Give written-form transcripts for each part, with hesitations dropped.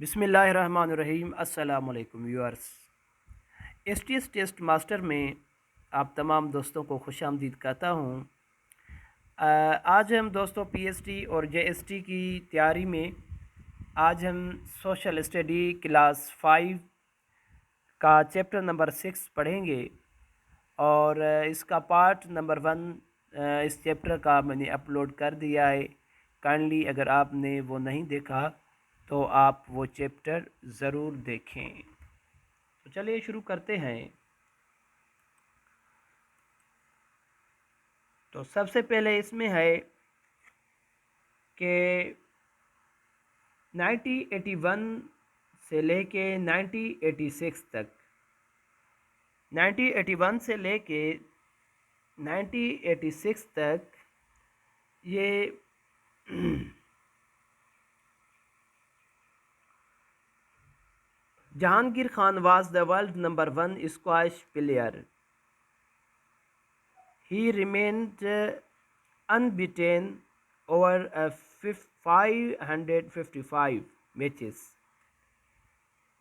बिस्मिल्लाहिर्रहमानिर्रहीम। अस्सलाम वालेकुम व्यूअर्स। एसटीएस टेस्ट मास्टर में आप तमाम दोस्तों को खुशामदीद कहता हूँ। आज हम दोस्तों पीएसटी और जेएसटी की तैयारी में आज हम सोशल स्टडी क्लास 5 का चैप्टर नंबर 6 पढ़ेंगे और इसका पार्ट नंबर 1 इस चैप्टर का मैंने अपलोड कर दिया है। काइंडली अगर आपने वो नहीं देखा तो आप वो चैप्टर ज़रूर देखें। तो चलिए शुरू करते हैं। तो सबसे पहले इसमें है कि 1981 से लेके 1986 तक, 1981 से लेके 1986 तक ये Jahangir Khan was the world number 1 squash player. He remained unbeaten over 555 matches.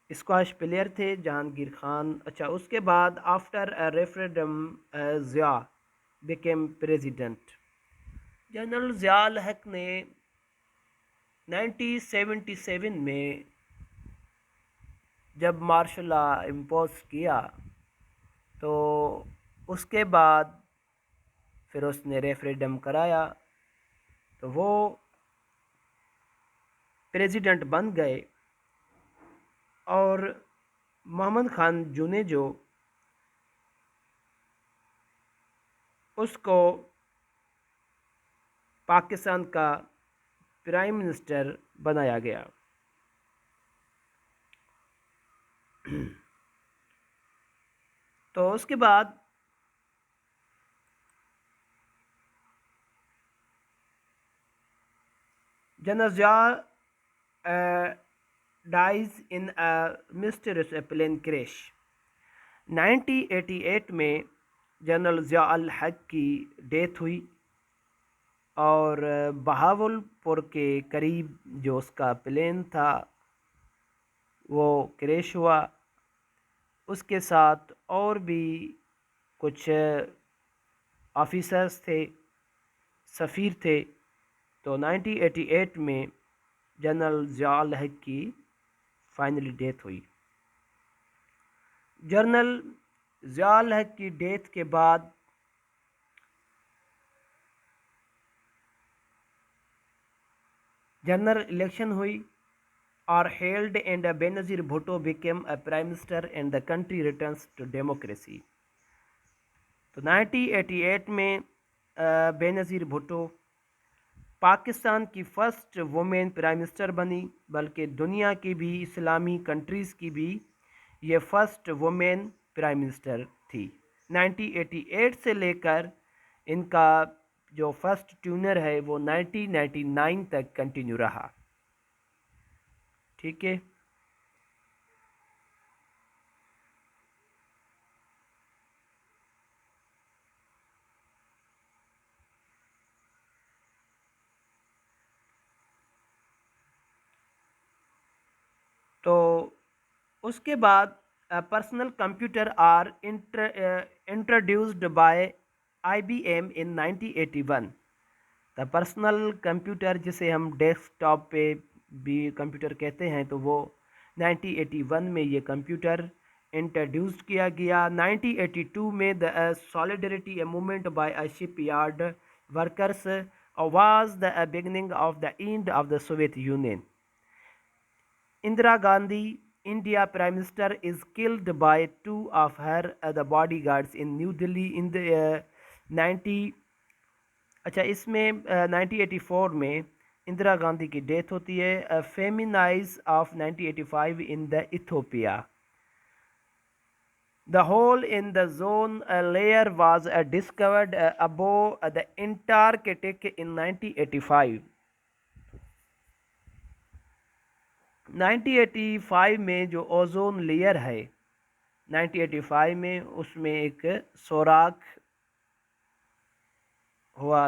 Squash player थे जहांगीर खान। अच्छा, उसके बाद after a referendum Zia became president. General Ziaul Haq ने 1977 में जब मार्शल लॉ इम्पोज किया तो उसके बाद फिर उसने रेफरेंडम कराया तो वो प्रेसिडेंट बन गए और मोहम्मद खान जुनेजो उसको पाकिस्तान का प्राइम मिनिस्टर बनाया गया। तो उसके बाद general Zia dies in a mysterious plane crash. 1988 में जनरल ज़ियाउल हक की डेथ हुई और बहावलपुर के करीब जो उसका प्लेन था वो क्रैश हुआ। उसके साथ और भी कुछ ऑफिसर्स थे, सफ़ीर थे। तो 1988 में जनरल ज़ियाउल हक की फाइनली डेथ हुई। जनरल ज़ियाउल हक की डेथ के बाद जनरल इलेक्शन हुई और held and Benazir Bhutto became a prime minister and the country returns to democracy. तो 1988 में बेनज़ीर भुट्टो पाकिस्तान की फ़र्स्ट वुमेन प्राइम मिनिस्टर बनी, बल्कि दुनिया की भी इस्लामी कंट्रीज़ की भी ये फ़र्स्ट वुमेन प्राइम मिनिस्टर थी। 1988 से लेकर इनका जो फर्स्ट ट्यूनर है वो 1999 तक कंटिन्यू रहा। ठीक है। तो उसके बाद personal computer are introduced by IBM in 1981। The personal computer जिसे हम डेस्कटॉप पे भी कंप्यूटर कहते हैं तो वो 1981 में ये कंप्यूटर इंट्रोड्यूस किया गया। 1982 में the solidarity movement by a ship yard workers was the beginning of the end of the Soviet union. Indira Gandhi, India Prime Minister, is killed by two of her the bodyguards in New Delhi in the 90। अच्छा, इसमें 1984 में इंदिरा गांधी की death होती है। Famines of 1985 in the Ethiopia. The hole in the zone layer was discovered above the Antarctic in 1985। 1985 में जो ozone layer है 1985 में उसमें एक सुराख हुआ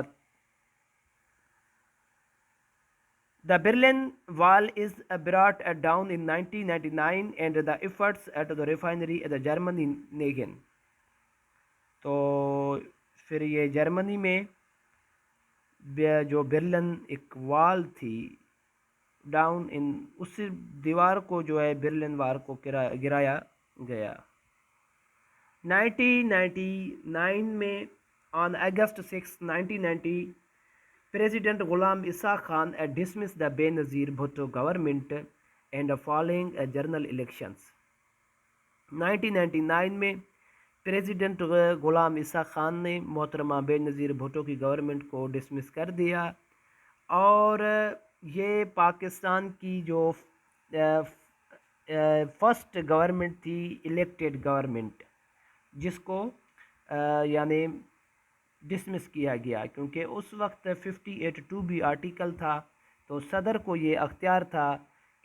The Berlin Wall is brought down in 1999 and the efforts at the refinery at the Germany नेगन। तो फिर ये जर्मनी में जो बर्लिन एक वॉल थी डाउन इन, उस दीवार को जो है बर्लिन वार को गिराया गया। 1999 में on August 6 1990 president Ghulam Ishaq Khan dismissed the Benazir Bhutto government and following general elections. 1999 में प्रेसिडेंट गुलाम ईसा खान ने मोहतरमा बेनज़ीर भुट्टो की गवर्नमेंट को डिसमिस कर दिया और ये पाकिस्तान की जो फर्स्ट गवर्नमेंट थी इलेक्टेड गवर्नमेंट, जिसको यानी डिसमिस किया गया, क्योंकि उस वक्त 58(2) आर्टिकल था, तो सदर को ये अख्तियार था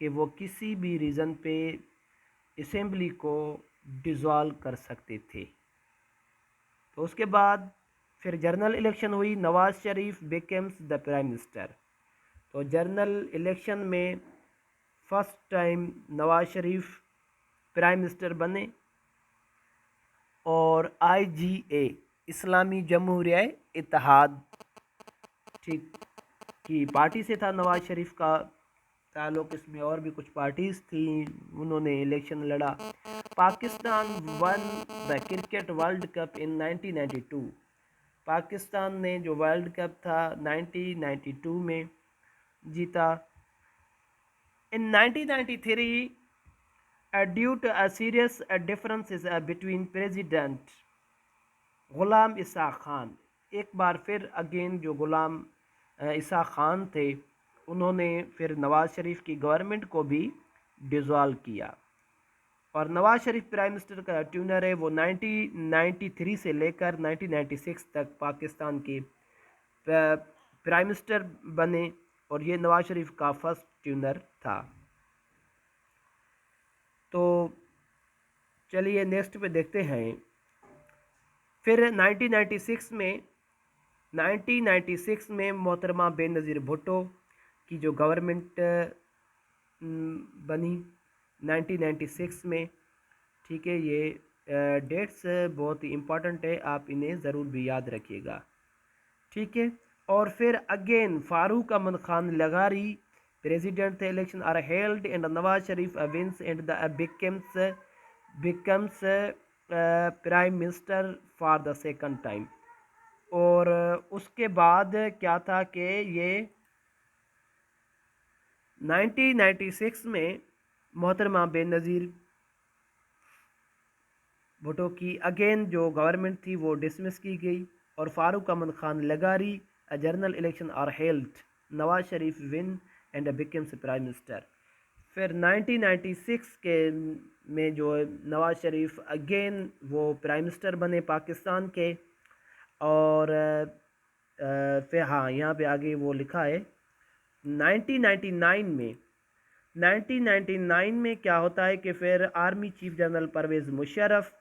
कि वो किसी भी रीज़न पे असेंबली को डिज़ोल्व कर सकते थे। तो उसके बाद फिर जनरल इलेक्शन हुई, Nawaz Sharif becomes the prime minister. तो जनरल इलेक्शन में first time Nawaz Sharif prime minister बने और IJA इस्लामी जमहूरिया इत्तेहाद ठीक की पार्टी से था नवाज़ शरीफ का ताल्लुक़। इसमें और भी कुछ पार्टीज़ थी, उन्होंने इलेक्शन लड़ा। Pakistan won the cricket world cup in 1992। Pakistan ने जो वर्ल्ड कप था 1992 में जीता। In 1993 due to a serious differences between president Ghulam Ishaq Khan, एक बार फिर अगेन जो गुलाम ईसा खान थे उन्होंने फिर नवाज़ शरीफ की गवर्नमेंट को भी डिज़ोल्व किया और नवाज़ शरीफ प्राइम मिनिस्टर का ट्यूनर है वो 1993 से लेकर 1996 तक पाकिस्तान के प्राइम मिनिस्टर बने और ये नवाज़ शरीफ का फर्स्ट ट्यूनर था। तो चलिए नेक्स्ट पे देखते हैं। फिर 1996 में मोहतरमा बेनज़ीर भुट्टो की जो गवर्नमेंट बनी 1996 में, ठीक है, ये डेट्स बहुत ही इम्पॉर्टेंट है, आप इन्हें ज़रूर भी याद रखिएगा, ठीक है। और फिर अगेन फारूक अहमद खान लगारी प्रेसिडेंट थे। Election are held and Nawaz Sharif wins and the becomes prime minister for the second time. और उसके बाद क्या था कि ये 1996 में मोहतरमा बेनज़ीर भुट्टो की अगेन जो गवर्नमेंट थी वो डिसमिस की गई और फारूक अहमद खान लगारी general election are held, Nawaz Sharif win and becomes prime minister. फिर 1996 के में जो नवाज शरीफ अगेन वो प्राइम मिनिस्टर बने पाकिस्तान के। और फिर हाँ, यहाँ पे आगे वो लिखा है 1999 में क्या होता है कि फिर army chief general Pervez Musharraf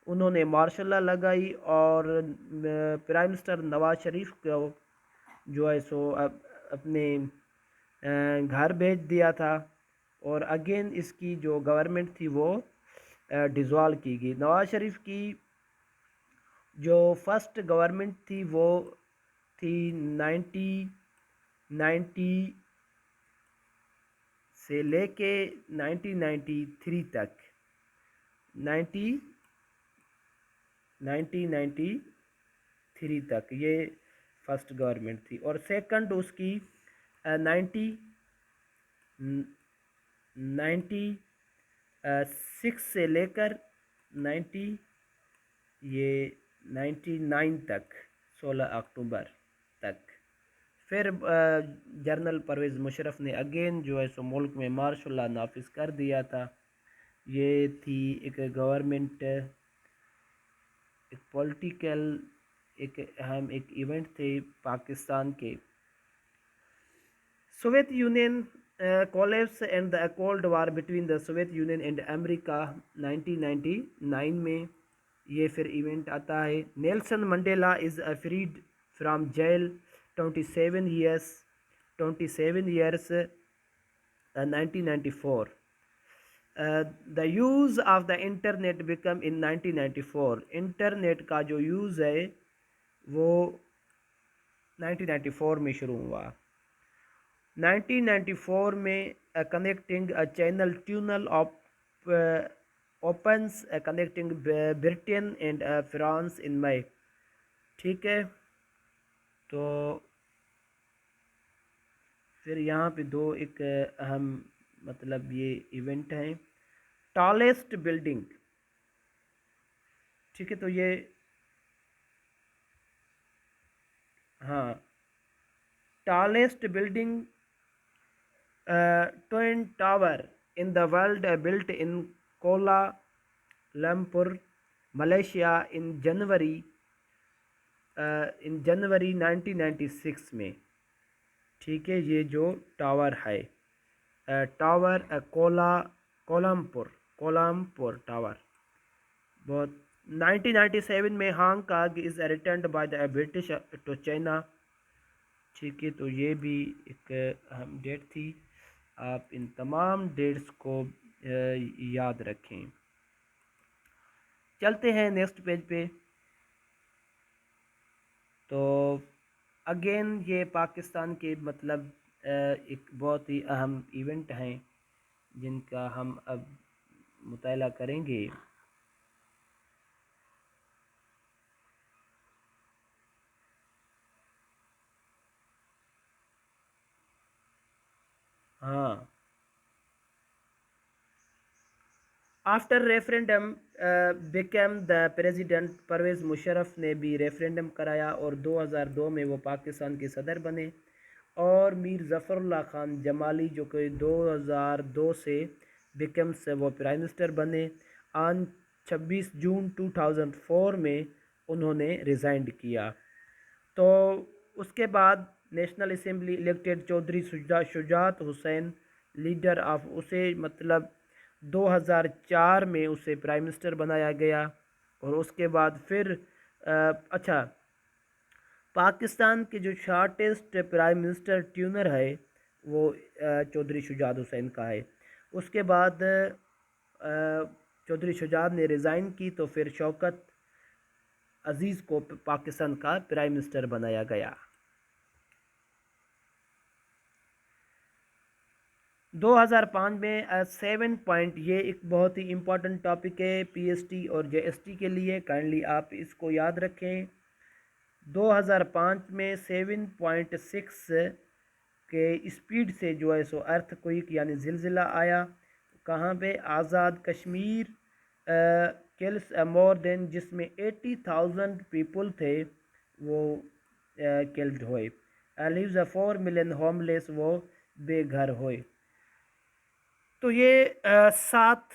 उन्होंने मार्शल लॉ लगाई और प्राइम मिनिस्टर नवाज शरीफ को जो है सो अपने घर भेज दिया था और अगेन इसकी जो गवर्नमेंट थी वो डिज़ोल्व की गई। नवाज शरीफ की जो फर्स्ट गवर्नमेंट थी वो थी 1990 से लेके 1993 तक, 1993 तक ये फर्स्ट गवर्नमेंट थी और सेकंड उसकी 96 से लेकर 99 तक, 16 अक्टूबर तक। फिर जनरल परवेज़ मुशर्रफ ने अगेन जो है सो मुल्क में मार्शल लॉ नाफिज कर दिया था। ये थी एक गवर्नमेंट, एक पॉलिटिकल एक अहम एक इवेंट थे पाकिस्तान के। Soviet Union collapse and the cold war between the Soviet Union and America 1999 में ये फिर इवेंट आता है। Nelson Mandela is freed from jail 27 years 27 years 1994. The use of the internet become in 1994. Internet का जो use है वो 1994 में शुरू हुआ। 1994 में connecting a channel tunnel of opens connecting Britain and France in May. ठीक है, तो फिर यहाँ पे दो एक अहम मतलब ये इवेंट हैं। टॉलेस्ट बिल्डिंग, ठीक है, तो ये हाँ, tallest building twin tower in the world built in Kuala Lumpur Malaysia in January 1996 में। ठीक है, ये जो टावर है टावर कोलमपुर टावर बहुत 1997 में Hong Kong is returned by the British to China. ठीक है, तो ये भी एक अहम डेट थी। आप इन तमाम डेट्स को याद रखें। चलते हैं नेक्स्ट पेज पे। तो अगेन ये पाकिस्तान के मतलब एक बहुत ही अहम इवेंट हैं जिनका हम अब मुताला करेंगे। हाँ, after referendum become the president, Pervez Musharraf ने भी रेफरेंडम कराया और 2002 में वो पाकिस्तान के सदर बने। और मीर ज़फ़रुल्लाह ख़ान जमाली जो कि 2002 से बिकम से वो प्राइम मिनिस्टर बने। ऑन 26 जून 2004 में उन्होंने रिज़ाइन किया। तो उसके बाद national assembly elected Chaudhry Shujaat Hussain leader of, उसे मतलब 2004 में उसे प्राइम मिनिस्टर बनाया गया। और उसके बाद फिर अच्छा, पाकिस्तान के जो शॉर्टेस्ट प्राइम मिनिस्टर ट्यूनर है वो चौधरी शुजात हुसैन का है। उसके बाद चौधरी शुजात ने रिज़ाइन की तो फिर शौकत अजीज़ को पाकिस्तान का प्राइम मिनिस्टर बनाया गया। 2005 में 7 पॉइंट, ये एक बहुत ही इम्पॉर्टेंट टॉपिक है पीएसटी और जेएसटी के लिए, काइंडली आप इसको याद रखें। 2005 में 7.6 के स्पीड से जो है सो अर्थक्वेक यानी ज़िलज़िला आया। कहाँ पे? Azad Kashmir kills more than, जिसमें 80,000 पीपल थे वो किल्ड हुए। लीव्स 4 मिलियन होमलेस, वो बेघर हुए। तो ये 7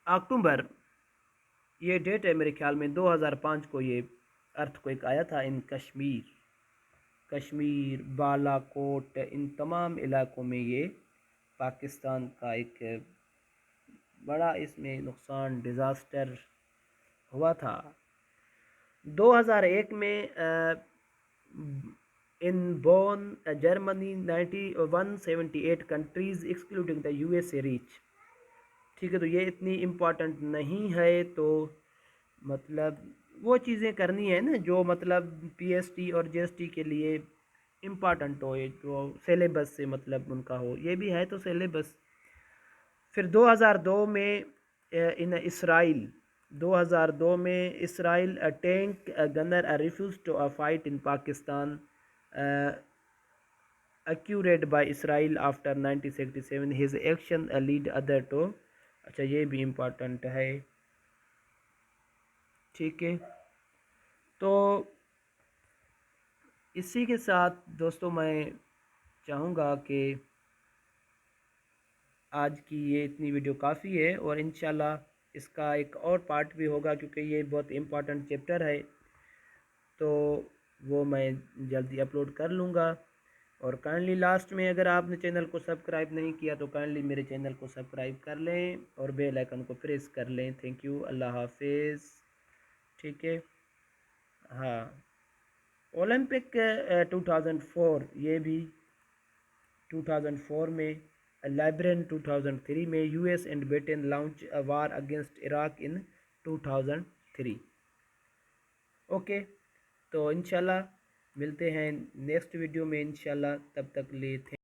अक्टूबर ये डेट है मेरे ख्याल में 2005 को ये अर्थक्वेक आया था इन कश्मीर बालाकोट इन तमाम इलाकों में। ये पाकिस्तान का एक बड़ा इसमें नुकसान डिज़ास्टर हुआ था। 2001 में in bone Germany 178 countries excluding the USA reach. ठीक है, तो ये इतनी इम्पॉर्टेंट नहीं है, तो मतलब वो चीज़ें करनी है ना जो मतलब पीएसटी और जीएसटी के लिए इम्पॉर्टेंट हो, जो सिलेबस से मतलब उनका हो, ये भी है तो सिलेबस। फिर 2002 में इन इसराइल 2002 में Israel tank gunner refuse to fight in Pakistan accused by Israel after 1967 his action lead other to। अच्छा, ये भी इम्पोर्टेंट है। ठीक है, तो इसी के साथ दोस्तों मैं चाहूँगा कि आज की ये इतनी वीडियो काफ़ी है और इंशाल्लाह इसका एक और पार्ट भी होगा क्योंकि ये बहुत इम्पोर्टेंट चैप्टर है, तो वो मैं जल्दी अपलोड कर लूँगा। और काइंडली लास्ट में अगर आपने चैनल को सब्सक्राइब नहीं किया तो काइंडली मेरे चैनल को सब्सक्राइब कर लें और बेल आइकन को प्रेस कर लें। थैंक यू, अल्लाह हाफिज़। ठीक है, हाँ। ओलंपिक 2004, ये भी 2004 में, लाइब्रेन 2003 में, US and Britain launch a war against Iraq in 2003। Okay, तो इंशाल्लाह मिलते हैं नेक्स्ट वीडियो में इंशाल्लाह, तब तक लिए थे।